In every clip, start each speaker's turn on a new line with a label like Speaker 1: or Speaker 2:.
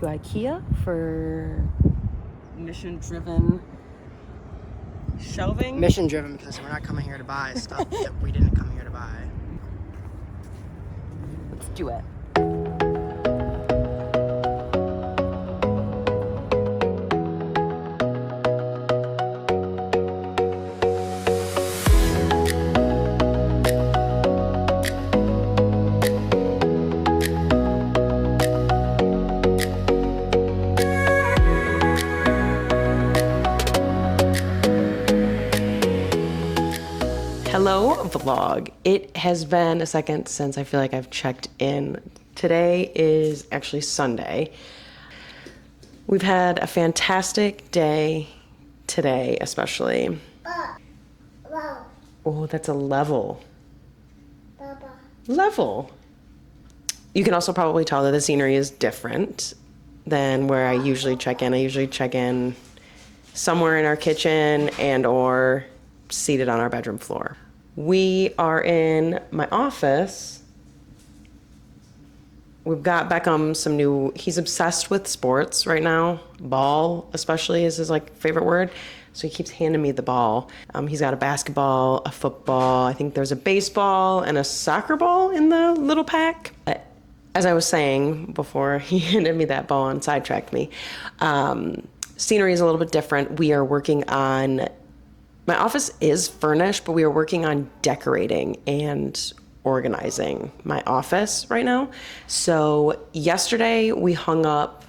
Speaker 1: to IKEA for mission-driven shelving.
Speaker 2: Mission-driven because we're not coming here to buy stuff that we didn't come here to buy.
Speaker 1: Let's do it. Hello vlog. It has been a second since I feel like I've checked in. Today is actually Sunday. We've had a fantastic day today, especially. Oh, that's a level. Level. You can also probably tell that the scenery is different than where I usually check in. I usually check in somewhere in our kitchen and or seated on our bedroom floor. We are in my office. We've got Beckham some new, he's obsessed with sports right now. Ball, especially, is his favorite word. So he keeps handing me the ball. He's got a basketball, a football, I think there's a baseball and a soccer ball in the little pack. As I was saying before he handed me that ball and sidetracked me, scenery is a little bit different. We are working on, my office is furnished, but we are working on decorating and organizing my office right now. So yesterday we hung up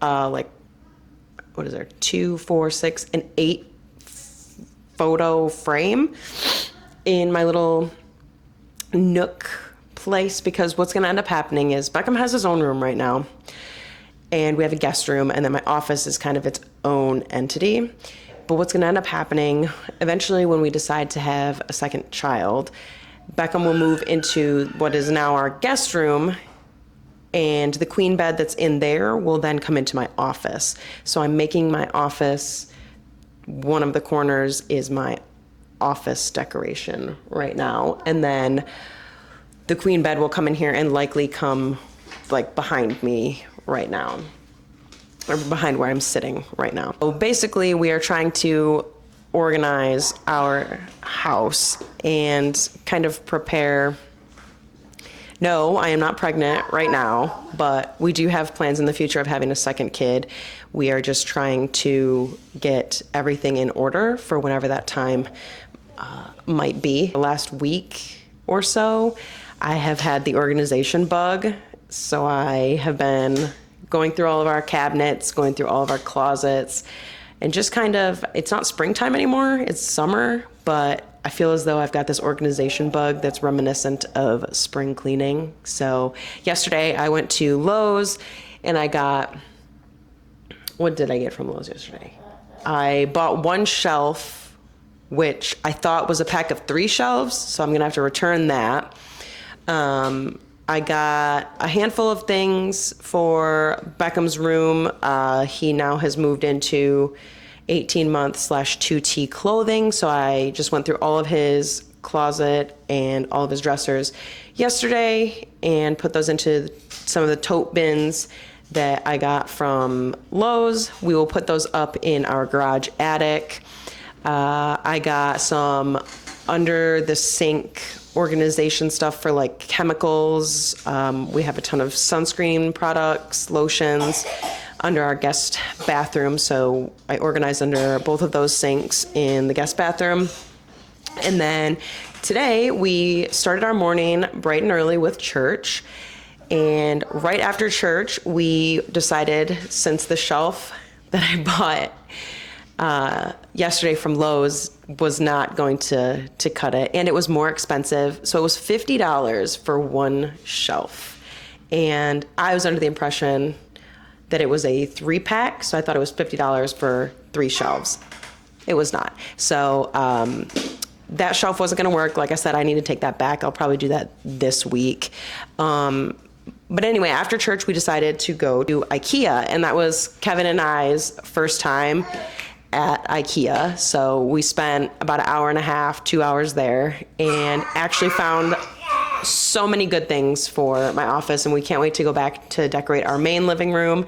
Speaker 1: 2, 4, 6, and 8 photo frame in my little nook place, because what's gonna end up happening is Beckham has his own room right now and we have a guest room, and then my office is kind of its own entity. But what's going to end up happening, eventually when we decide to have a second child, Beckham will move into what is now our guest room, and the queen bed that's in there will then come into my office. So I'm making my office, one of the corners is my office decoration right now. And then the queen bed will come in here and likely come behind me right now, or behind where I'm sitting right now. So basically, we are trying to organize our house and kind of prepare. No, I am not pregnant right now, but we do have plans in the future of having a second kid. We are just trying to get everything in order for whenever that time might be. The last week or so, I have had the organization bug. So I have been going through all of our cabinets, going through all of our closets, and just kind of, it's not springtime anymore, it's summer, but I feel as though I've got this organization bug that's reminiscent of spring cleaning. So yesterday I went to Lowe's and I got, what did I get from Lowe's yesterday? I bought one shelf, which I thought was a pack of 3 shelves, so I'm gonna have to return that. I got a handful of things for Beckham's room. He now has moved into 18-month/2T clothing. So I just went through all of his closet and all of his dressers yesterday and put those into some of the tote bins that I got from Lowe's. We will put those up in our garage attic. I got some under the sink organization stuff for chemicals. We have a ton of sunscreen products, lotions under our guest bathroom. So I organized under both of those sinks in the guest bathroom. And then today we started our morning bright and early with church. And right after church, we decided, since the shelf that I bought yesterday from Lowe's was not going to cut it, and it was more expensive. So it was $50 for one shelf. And I was under the impression that it was a 3-pack, so I thought it was $50 for 3 shelves. It was not. So that shelf wasn't gonna work. Like I said, I need to take that back. I'll probably do that this week. But anyway, after church, we decided to go to IKEA, and that was Kevin and I's first time at IKEA. So we spent about an hour and a half, 2 hours there, and actually found so many good things for my office, and we can't wait to go back to decorate our main living room,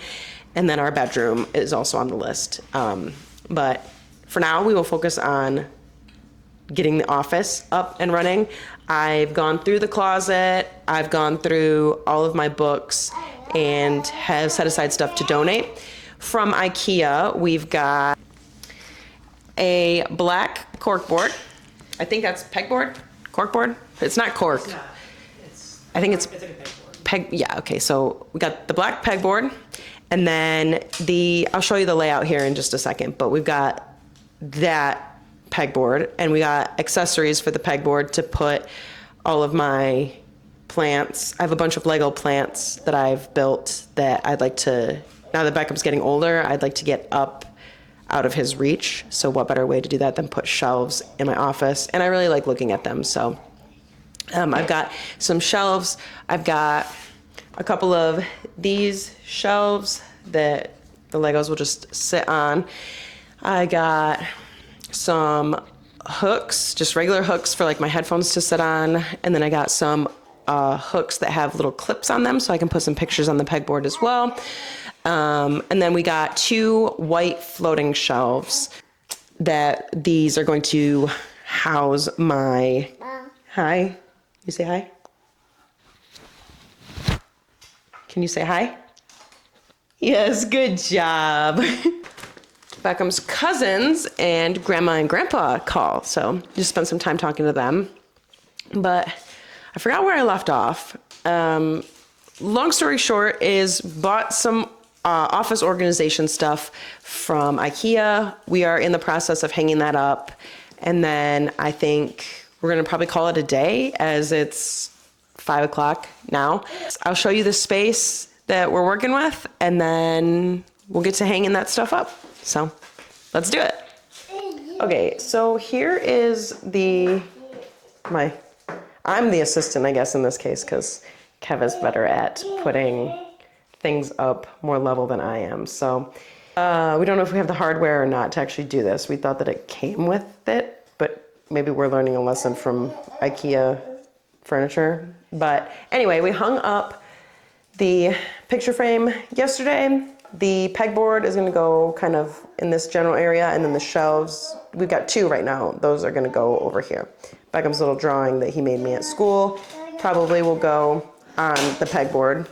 Speaker 1: and then our bedroom is also on the list. But for now, we will focus on getting the office up and running. I've gone through the closet, I've gone through all of my books, and have set aside stuff to donate. From IKEA, we've got a black corkboard. I think that's pegboard? Corkboard? It's not cork. I think it's
Speaker 2: like a pegboard.
Speaker 1: peg. Yeah, okay, so we got the black pegboard, and then I'll show you the layout here in just a second, but we've got that pegboard, and we got accessories for the pegboard to put all of my plants. I have a bunch of Lego plants that I've built that I'd like to, now that Beckham's getting older, I'd like to get up out of his reach. So what better way to do that than put shelves in my office? And I really like looking at them. So I've got some shelves. I've got a couple of these shelves that the Legos will just sit on. I got some hooks, just regular hooks for like my headphones to sit on. And then I got some hooks that have little clips on them so I can put some pictures on the pegboard as well. And then we got 2 white floating shelves that these are going to house my, hi, you say hi? Can you say hi? Yes, good job. Beckham's cousins and grandma and grandpa call, so just spent some time talking to them. But I forgot where I left off. Long story short is bought some office organization stuff from IKEA. We are in the process of hanging that up, and then I think we're gonna probably call it a day as it's 5 o'clock now. I'll show you the space that we're working with, and then we'll get to hanging that stuff up. So let's do it. Okay, so here is I'm the assistant, I guess, in this case, because Kev is better at putting things up more level than I am. So we don't know if we have the hardware or not to actually do this. We thought that it came with it, but maybe we're learning a lesson from IKEA furniture. But anyway, we hung up the picture frame yesterday. The pegboard is gonna go kind of in this general area, and then the shelves, we've got 2 right now. Those are gonna go over here. Beckham's little drawing that he made me at school probably will go on the pegboard.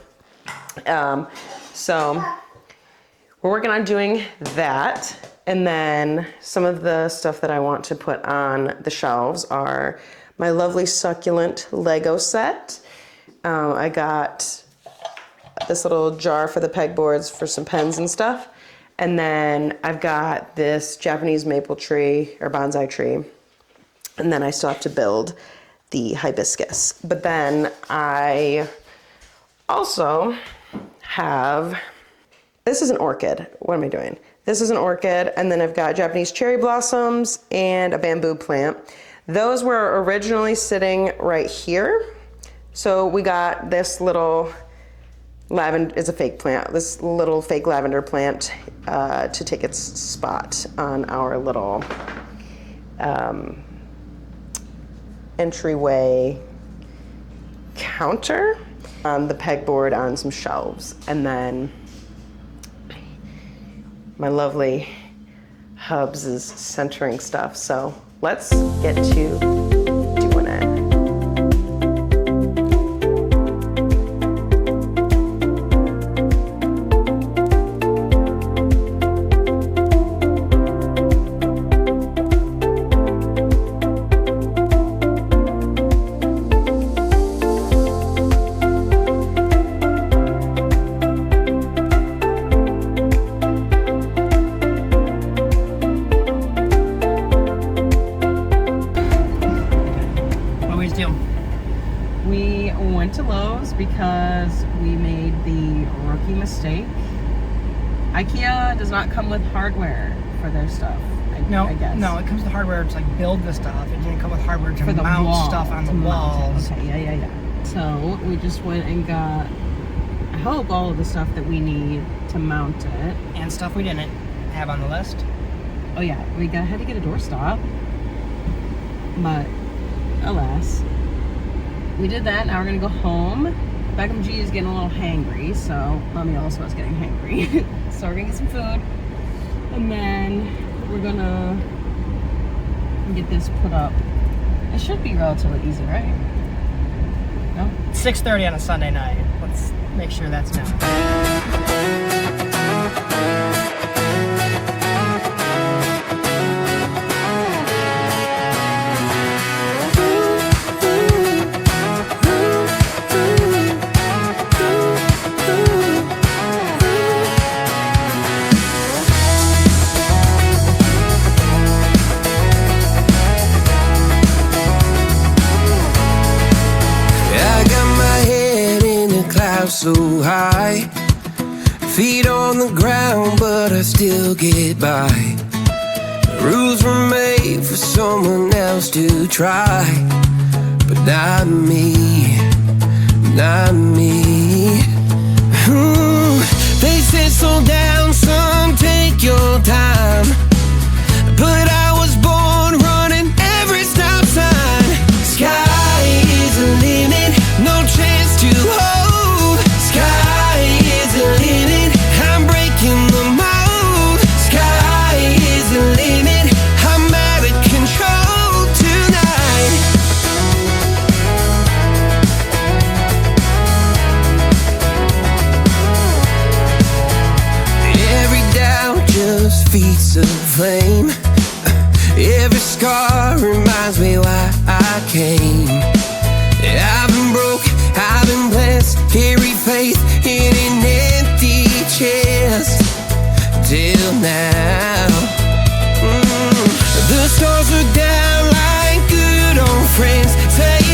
Speaker 1: So we're working on doing that. And then some of the stuff that I want to put on the shelves are my lovely succulent Lego set. I got this little jar for the pegboards for some pens and stuff. And then I've got this Japanese maple tree or bonsai tree. And then I still have to build the hibiscus. But then I also have, this is an orchid. What am I doing? This is an orchid, and then I've got Japanese cherry blossoms and a bamboo plant. Those were originally sitting right here. So we got this little lavender, it's a fake plant, this little fake lavender plant to take its spot on our little entryway counter, on the pegboard on some shelves, and then my lovely hubs is centering stuff. So let's get to doing it. We went to Lowe's because we made the rookie mistake. IKEA does not come with hardware for their stuff. I guess.
Speaker 2: No, it comes with hardware to like build the stuff. It didn't come with hardware to mount stuff on the walls.
Speaker 1: Okay, yeah. So we just went and got, I hope, all of the stuff that we need to mount it.
Speaker 2: And stuff we didn't have on the list.
Speaker 1: Oh yeah, had to get a doorstop. But alas. we did that. Now we're gonna go home. Beckham G is getting a little hangry, so Mommy also is getting hangry. So we're gonna get some food, and then we're gonna get this put up. It should be relatively easy, right? No?
Speaker 2: 6:30 on a Sunday night. Let's make sure that's known.
Speaker 3: So high, feet on the ground, but I still get by. The rules were made for someone else to try, but not me, not me. They said slow down, son, take your time, but I was born running every stop sign. Sky is the limit, no chance to hold. Sky is the limit, I'm breaking the mold. Sky is the limit, I'm out of control tonight. Every doubt just feeds a flame. Every scar reminds me why I came. I've been broke, I've been blessed, carry faith in an empty chest till now. The stars are down like good old friends, say